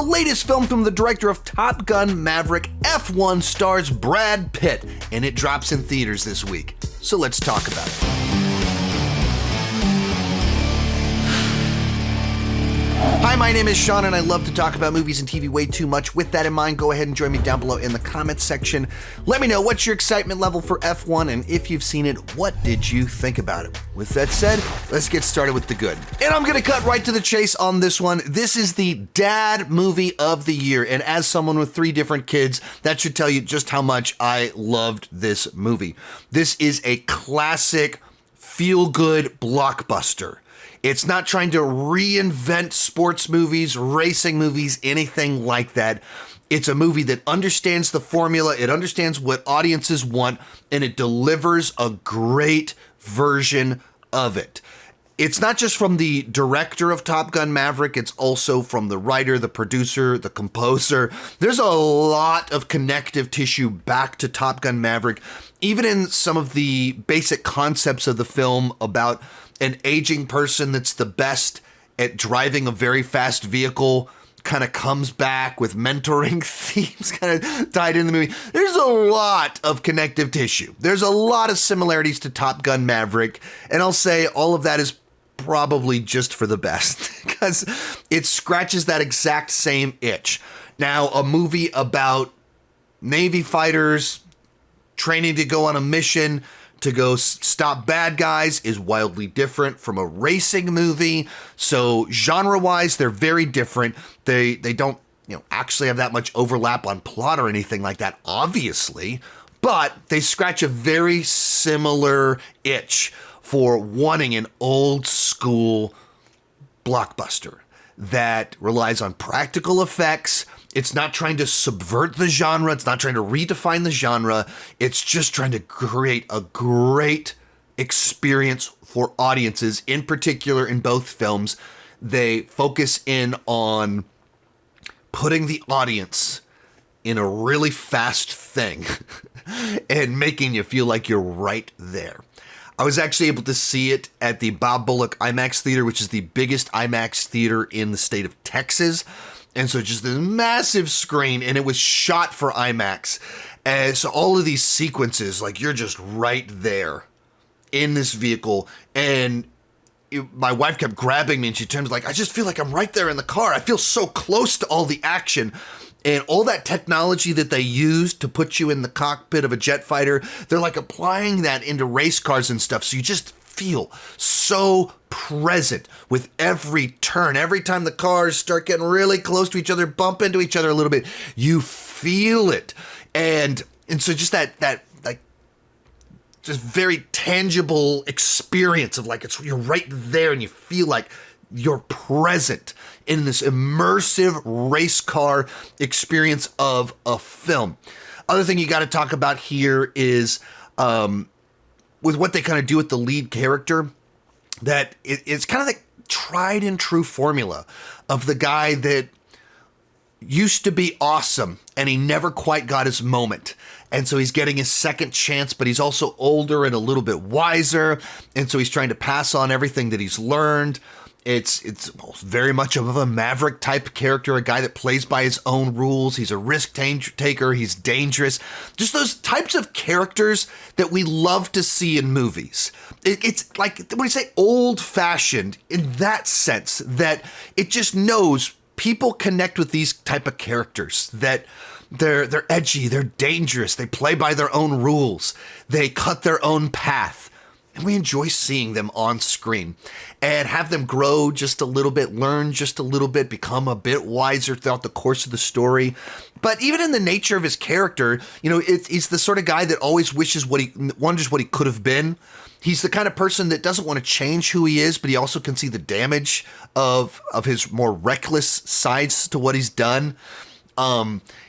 The latest film from the director of Top Gun Maverick, F1, stars Brad Pitt, and it drops in theaters this week. So let's talk about it. Hi, my name is Sean, and I love to talk about movies and TV way too much. With that in mind, go ahead and join me down below in the comments section. Let me know what's your excitement level for F1, and if you've seen it, what did you think about it? With that said, let's get started with the good. And I'm gonna cut right to the chase on this one. This is the dad movie of the year, and as someone with 3 different kids, that should tell you just how much I loved this movie. This is a classic feel-good blockbuster. It's not trying to reinvent sports movies, racing movies, anything like that. It's a movie that understands the formula, it understands what audiences want, and it delivers a great version of it. It's not just from the director of Top Gun Maverick, it's also from the writer, the producer, the composer. There's a lot of connective tissue back to Top Gun Maverick, even in some of the basic concepts of the film about an aging person that's the best at driving a very fast vehicle kind of comes back with mentoring themes kind of tied in the movie. There's a lot of connective tissue. There's a lot of similarities to Top Gun Maverick, and I'll say all of that is probably just for the best because it scratches that exact same itch. Now, a movie about Navy fighters training to go on a mission to go stop bad guys is wildly different from a racing movie. So genre-wise, they're very different. They don't, actually have that much overlap on plot or anything like that, obviously, but they scratch a very similar itch for wanting an old school blockbuster that relies on practical effects. It's not trying to subvert the genre. It's not trying to redefine the genre. It's just trying to create a great experience for audiences. In particular, in both films, they focus in on putting the audience in a really fast thing and making you feel like you're right there. I was actually able to see it at the Bob Bullock IMAX Theater, which is the biggest IMAX theater in the state of Texas. And so just this massive screen, and it was shot for IMAX. And so all of these sequences, like you're just right there in this vehicle. And my wife kept grabbing me and she turns like, I just feel like I'm right there in the car. I feel so close to all the action. And all that technology that they use to put you in the cockpit of a jet fighter, they're like applying that into race cars and stuff. So you just feel so present with every turn. Every time the cars start getting really close to each other, bump into each other a little bit, you feel it. And so just that like just very tangible experience of like you're right there and you feel like you're present in this immersive race car experience of a film. Other thing you got to talk about here is with what they kind of do with the lead character, that it's kind of like tried and true formula of the guy that used to be awesome and he never quite got his moment. And so he's getting his second chance, but he's also older and a little bit wiser. And so he's trying to pass on everything that he's learned. It's very much of a Maverick type character, a guy that plays by his own rules. He's a risk taker. He's dangerous. Just those types of characters that we love to see in movies. It's like, when you say old fashioned in that sense, that it just knows people connect with these type of characters, that they're edgy, they're dangerous, they play by their own rules, they cut their own path. And we enjoy seeing them on screen and have them grow just a little bit, learn just a little bit, become a bit wiser throughout the course of the story. But even in the nature of his character, he's the sort of guy that always wonders what he could have been. He's the kind of person that doesn't want to change who he is, but he also can see the damage of his more reckless sides to what he's done.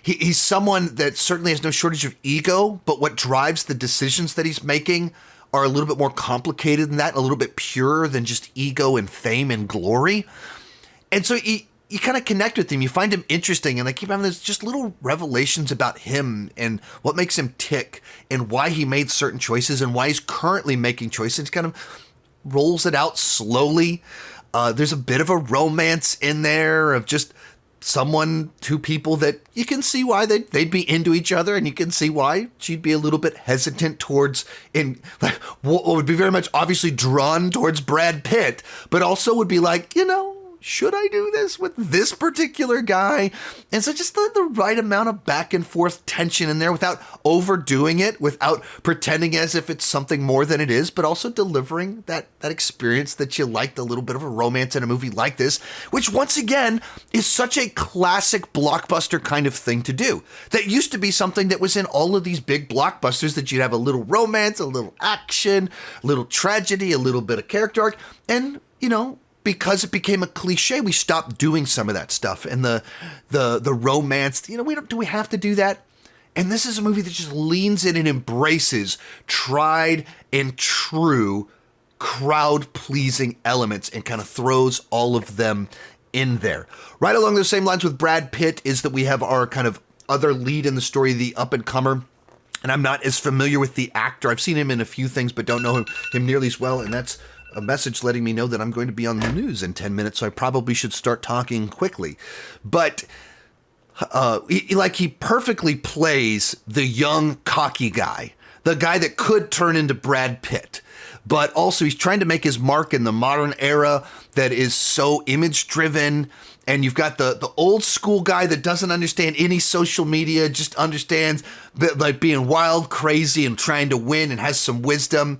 He's someone that certainly has no shortage of ego, but what drives the decisions that he's making are a little bit more complicated than that, a little bit purer than just ego and fame and glory. And so you kind of connect with him. You find him interesting, and they keep having these just little revelations about him and what makes him tick and why he made certain choices and why he's currently making choices. Kind of rolls it out slowly. There's a bit of a romance in there of just two people that you can see why they'd be into each other, and you can see why she'd be a little bit hesitant towards, would be very much obviously drawn towards Brad Pitt, but also would be like, should I do this with this particular guy? And so just the right amount of back and forth tension in there without overdoing it, without pretending as if it's something more than it is, but also delivering that experience that you liked, a little bit of a romance in a movie like this, which once again is such a classic blockbuster kind of thing to do. That used to be something that was in all of these big blockbusters, that you'd have a little romance, a little action, a little tragedy, a little bit of character arc, and, because it became a cliche, we stopped doing some of that stuff. And the romance, do we have to do that? And this is a movie that just leans in and embraces tried and true crowd-pleasing elements and kind of throws all of them in there. Right along those same lines with Brad Pitt is that we have our kind of other lead in the story, the up-and-comer. And I'm not as familiar with the actor. I've seen him in a few things, but don't know him nearly as well. And that's a message letting me know that I'm going to be on the news in 10 minutes, so I probably should start talking quickly. But he perfectly plays the young, cocky guy, the guy that could turn into Brad Pitt. But also he's trying to make his mark in the modern era that is so image-driven. And you've got the old school guy that doesn't understand any social media, just understands like being wild, crazy, and trying to win and has some wisdom.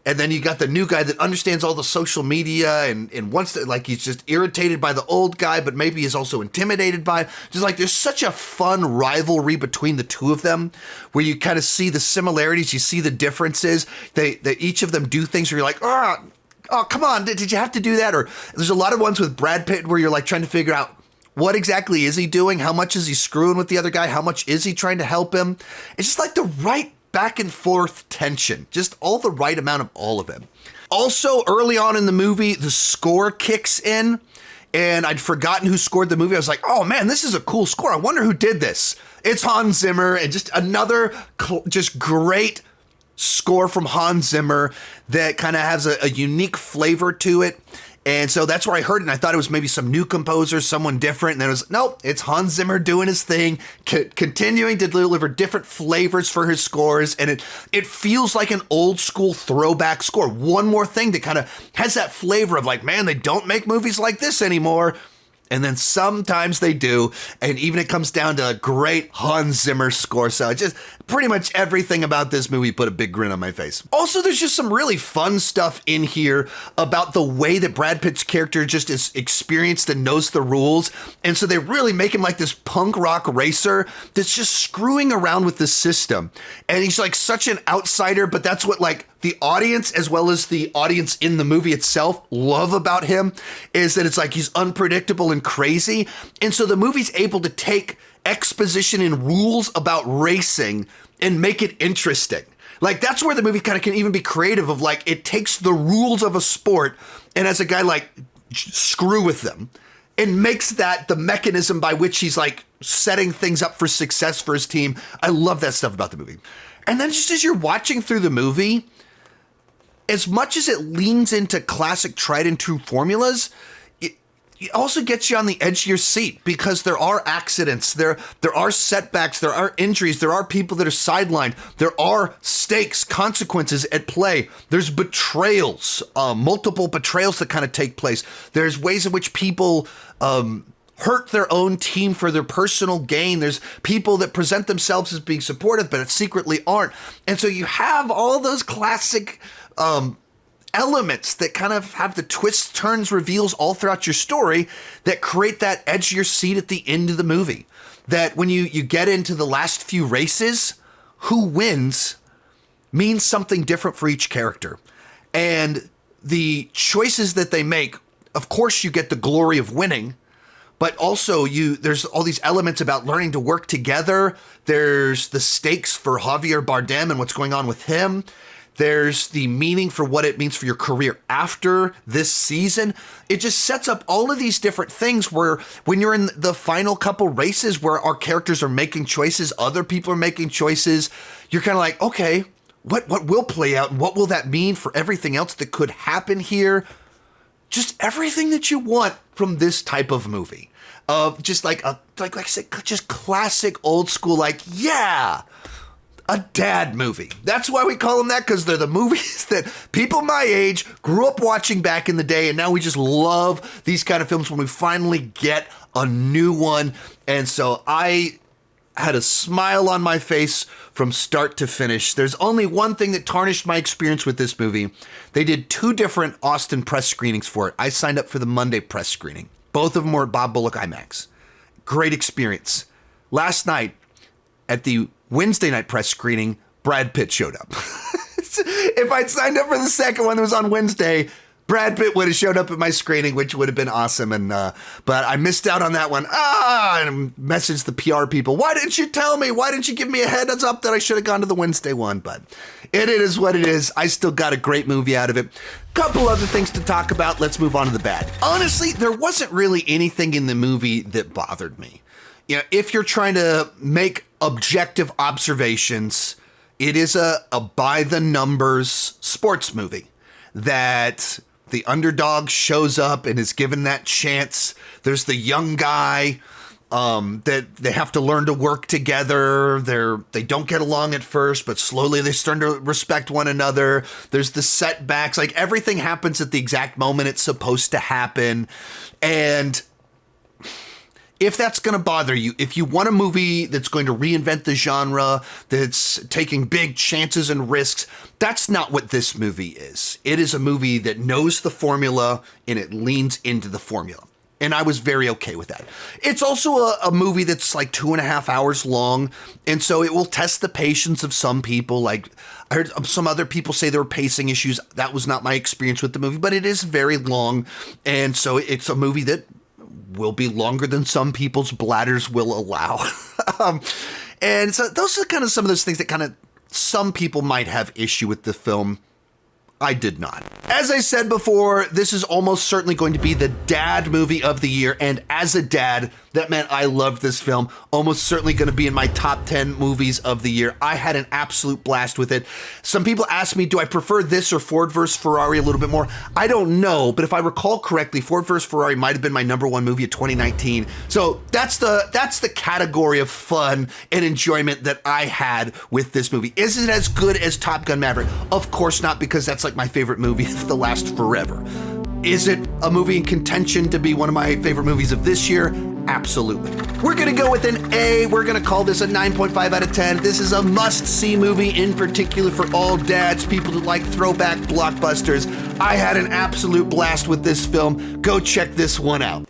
And then you got the new guy that understands all the social media and wants to, he's just irritated by the old guy, but maybe is also intimidated by. Just there's such a fun rivalry between the two of them, where you kind of see the similarities, you see the differences. They each of them do things where you're like, oh, come on, did you have to do that? Or there's a lot of ones with Brad Pitt where you're trying to figure out, what exactly is he doing? How much is he screwing with the other guy? How much is he trying to help him? It's just the right back and forth tension, just all the right amount of all of it. Also, early on in the movie, the score kicks in, and I'd forgotten who scored the movie. I was like, oh man, this is a cool score. I wonder who did this. It's Hans Zimmer, and just another just great score from Hans Zimmer that kind of has a unique flavor to it. And so that's where I heard it, and I thought it was maybe some new composer, someone different. And then it was, nope, it's Hans Zimmer doing his thing, continuing to deliver different flavors for his scores. And it feels like an old school throwback score. One more thing that kind of has that flavor of man, they don't make movies like this anymore. And then sometimes they do. And even it comes down to a great Hans Zimmer score. So just pretty much everything about this movie put a big grin on my face. Also, there's just some really fun stuff in here about the way that Brad Pitt's character just is experienced and knows the rules. And so they really make him this punk rock racer that's just screwing around with the system. And he's such an outsider, but that's what the audience, as well as the audience in the movie itself, love about him, is that it's he's unpredictable and crazy. And so the movie's able to take exposition and rules about racing and make it interesting. That's where the movie kind of can even be creative of it takes the rules of a sport and as a guy screw with them and makes that the mechanism by which he's setting things up for success for his team. I love that stuff about the movie. And then just as you're watching through the movie, as much as it leans into classic tried and true formulas, it also gets you on the edge of your seat because there are accidents, there are setbacks, there are injuries, there are people that are sidelined, there are stakes, consequences at play. There's betrayals, multiple betrayals that kind of take place. There's ways in which people hurt their own team for their personal gain. There's people that present themselves as being supportive, but secretly aren't. And so you have all those classic elements that kind of have the twists, turns, reveals all throughout your story that create that edge of your seat at the end of the movie. That when you get into the last few races, who wins means something different for each character. And the choices that they make, of course you get the glory of winning, but also there's all these elements about learning to work together. There's the stakes for Javier Bardem and what's going on with him. There's the meaning for what it means for your career after this season. It just sets up all of these different things where when you're in the final couple races where our characters are making choices, other people are making choices, you're kind of okay, what will play out and what will that mean for everything else that could happen here? Just everything that you want from this type of movie. of just like I said, just classic old school, like, yeah, a dad movie. That's why we call them that, because they're the movies that people my age grew up watching back in the day, and now we just love these kind of films when we finally get a new one. And so I had a smile on my face from start to finish. There's only one thing that tarnished my experience with this movie. They did 2 different Austin press screenings for it. I signed up for the Monday press screening. Both of them were at Bob Bullock IMAX. Great experience. Last night at the Wednesday night press screening, Brad Pitt showed up. If I'd signed up for the second one that was on Wednesday, Brad Pitt would have showed up at my screening, which would have been awesome. And but I missed out on that one. And messaged the PR people. Why didn't you tell me? Why didn't you give me a heads up that I should have gone to the Wednesday one? But it is what it is. I still got a great movie out of it. Couple other things to talk about. Let's move on to the bad. Honestly, there wasn't really anything in the movie that bothered me. You know, if you're trying to make objective observations, it is a by the numbers sports movie that the underdog shows up and is given that chance. There's the young guy that they have to learn to work together. They don't get along at first, but slowly they start to respect one another. There's the setbacks. Like, everything happens at the exact moment it's supposed to happen. And if that's going to bother you, if you want a movie that's going to reinvent the genre, that's taking big chances and risks, that's not what this movie is. It is a movie that knows the formula and it leans into the formula. And I was very okay with that. It's also a movie that's like 2.5 hours long. And so it will test the patience of some people. Like, I heard some other people say there were pacing issues. That was not my experience with the movie, but it is very long. And so it's a movie that will be longer than some people's bladders will allow. And so those are kind of some of those things that kind of some people might have issue with the film. I did not. As I said before, this is almost certainly going to be the dad movie of the year. And as a dad, that meant I loved this film. Almost certainly going to be in my top 10 movies of the year. I had an absolute blast with it. Some people ask me, do I prefer this or Ford vs. Ferrari a little bit more? I don't know, but if I recall correctly, Ford vs. Ferrari might have been my number 1 movie of 2019. So that's the category of fun and enjoyment that I had with this movie. Is it as good as Top Gun Maverick? Of course not, because that's like my favorite movie of the last forever. Is it a movie in contention to be one of my favorite movies of this year? Absolutely. We're going to go with an A. We're going to call this a 9.5 out of 10. This is a must-see movie, in particular for all dads, people that like throwback blockbusters. I had an absolute blast with this film. Go check this one out.